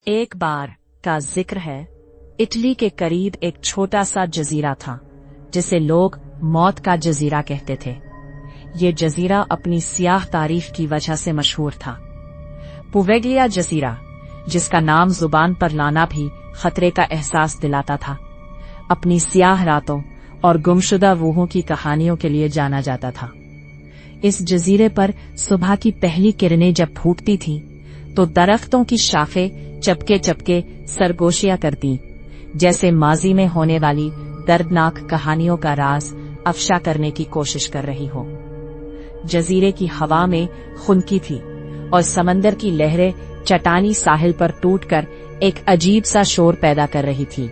एक बार का जिक्र है, इटली के करीब एक छोटा सा जजीरा था जिसे लोग मौत का जजीरा कहते थे। ये जजीरा अपनी सियाह तारीफ की वजह से मशहूर था। पुवेग्लिया जजीरा, जिसका नाम जुबान पर लाना भी खतरे का एहसास दिलाता था, अपनी सियाह रातों और गुमशुदा रूहों की कहानियों के लिए जाना जाता था। इस जजीरे पर सुबह की पहली किरणें जब फूटती थीं, तो दरख्तों की शाखें चपके चपके सरगोशियां करती, जैसे माजी में होने वाली दर्दनाक कहानियों का राज अफशा करने की कोशिश कर रही हो। जजीरे की हवा में खुनकी थी और समंदर की लहरें चट्टानी साहिल पर टूटकर एक अजीब सा शोर पैदा कर रही थी।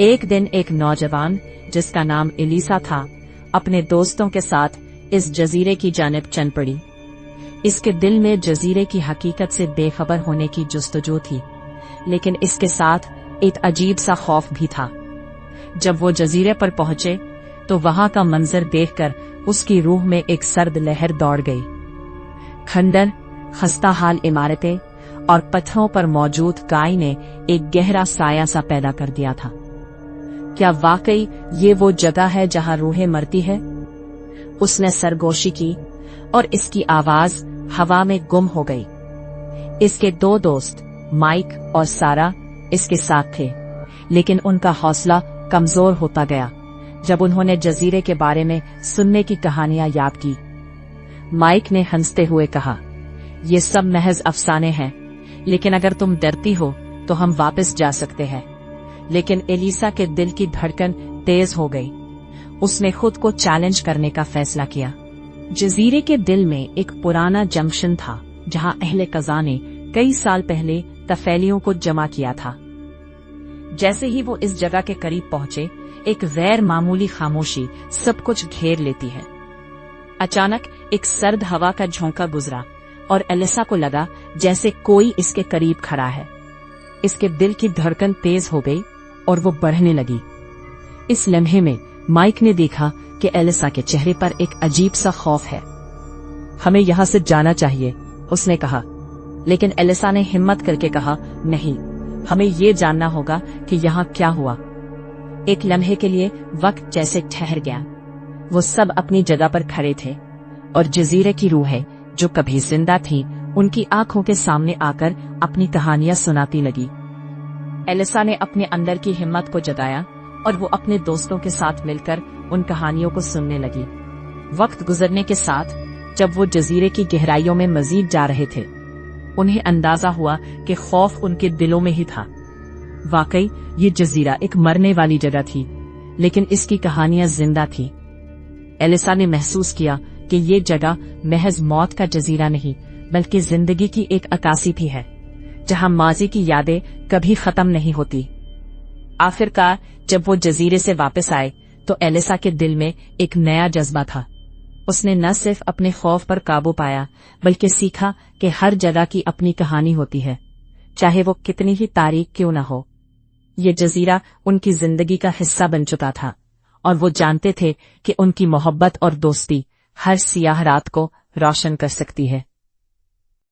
एक दिन एक नौजवान जिसका नाम एलिसा था, अपने दोस्तों के साथ इस जजीरे की जानिब चल पड़ी। इसके दिल में जजीरे की हकीकत से बेखबर होने की जुस्तजू थी, लेकिन इसके साथ एक अजीब सा खौफ भी था। जब वो जजीरे पर पहुंचे तो वहां का मंजर देखकर उसकी रूह में एक सर्द लहर दौड़ गई। खंडर, खस्ताहाल इमारतें और पत्थरों पर मौजूद गाय ने एक गहरा साया सा पैदा कर दिया था। क्या वाकई ये वो जगह है जहां रूहें मरती है? उसने सरगोशी की और इसकी आवाज हवा में गुम हो गई। इसके दो दोस्त माइक और सारा इसके साथ थे, लेकिन उनका हौसला कमजोर होता गया जब उन्होंने जजीरे के बारे में सुनने की कहानियां याद की। माइक ने हंसते हुए कहा, ये सब महज अफसाने हैं, लेकिन अगर तुम डरती हो तो हम वापस जा सकते हैं। लेकिन एलिसा के दिल की धड़कन तेज हो गई। उसने खुद को चैलेंज करने का फैसला किया। जजीरे के दिल में एक पुराना जंक्शन था जहां अहले कज़ा ने कई साल पहले तफैलियों को जमा किया था। जैसे ही वो इस जगह के करीब पहुंचे, एक गैर मामूली खामोशी सब कुछ घेर लेती है। अचानक एक सर्द हवा का झोंका गुजरा और एलिसा को लगा जैसे कोई इसके करीब खड़ा है। इसके दिल की धड़कन तेज हो गई और वो बढ़ने लगी। इस लम्हे में माइक ने देखा कि एलिसा के चेहरे पर एक अजीब सा खौफ है। हमें यहाँ से जाना चाहिए, उसने कहा। लेकिन एलिसा ने हिम्मत करके कहा, नहीं, हमें ये जानना होगा कि यहाँ क्या हुआ। एक लम्हे के लिए वक्त जैसे ठहर गया। वो सब अपनी जगह पर खड़े थे और जजीरे की रूहें जो कभी जिंदा थीं, उनकी आंखों के सामने आकर अपनी कहानियां सुनाती लगी। एलिसा ने अपने अंदर की हिम्मत को जगाया और वो अपने दोस्तों के साथ मिलकर उन कहानियों को सुनने लगी। वक्त गुजरने के साथ जब वो जजीरे की गहराइयों में मजीद जा रहे थे, उन्हें अंदाजा हुआ कि खौफ उनके दिलों में ही था। वाकई ये जजीरा एक मरने वाली जगह थी, लेकिन इसकी कहानियां जिंदा थी। एलिसा ने महसूस किया कि ये जगह महज मौत का जजीरा नहीं, बल्कि जिंदगी की एक अक्कासी भी है, जहां माजी की यादें कभी खत्म नहीं होती। आखिरकार जब वो जजीरे से वापस आए तो एलिसा के दिल में एक नया जज्बा था। उसने न सिर्फ अपने खौफ पर काबू पाया, बल्कि सीखा कि हर जगह की अपनी कहानी होती है, चाहे वो कितनी ही तारीख क्यों न हो। ये जजीरा उनकी जिंदगी का हिस्सा बन चुका था और वो जानते थे कि उनकी मोहब्बत और दोस्ती हर सियाह रात को रोशन कर सकती है।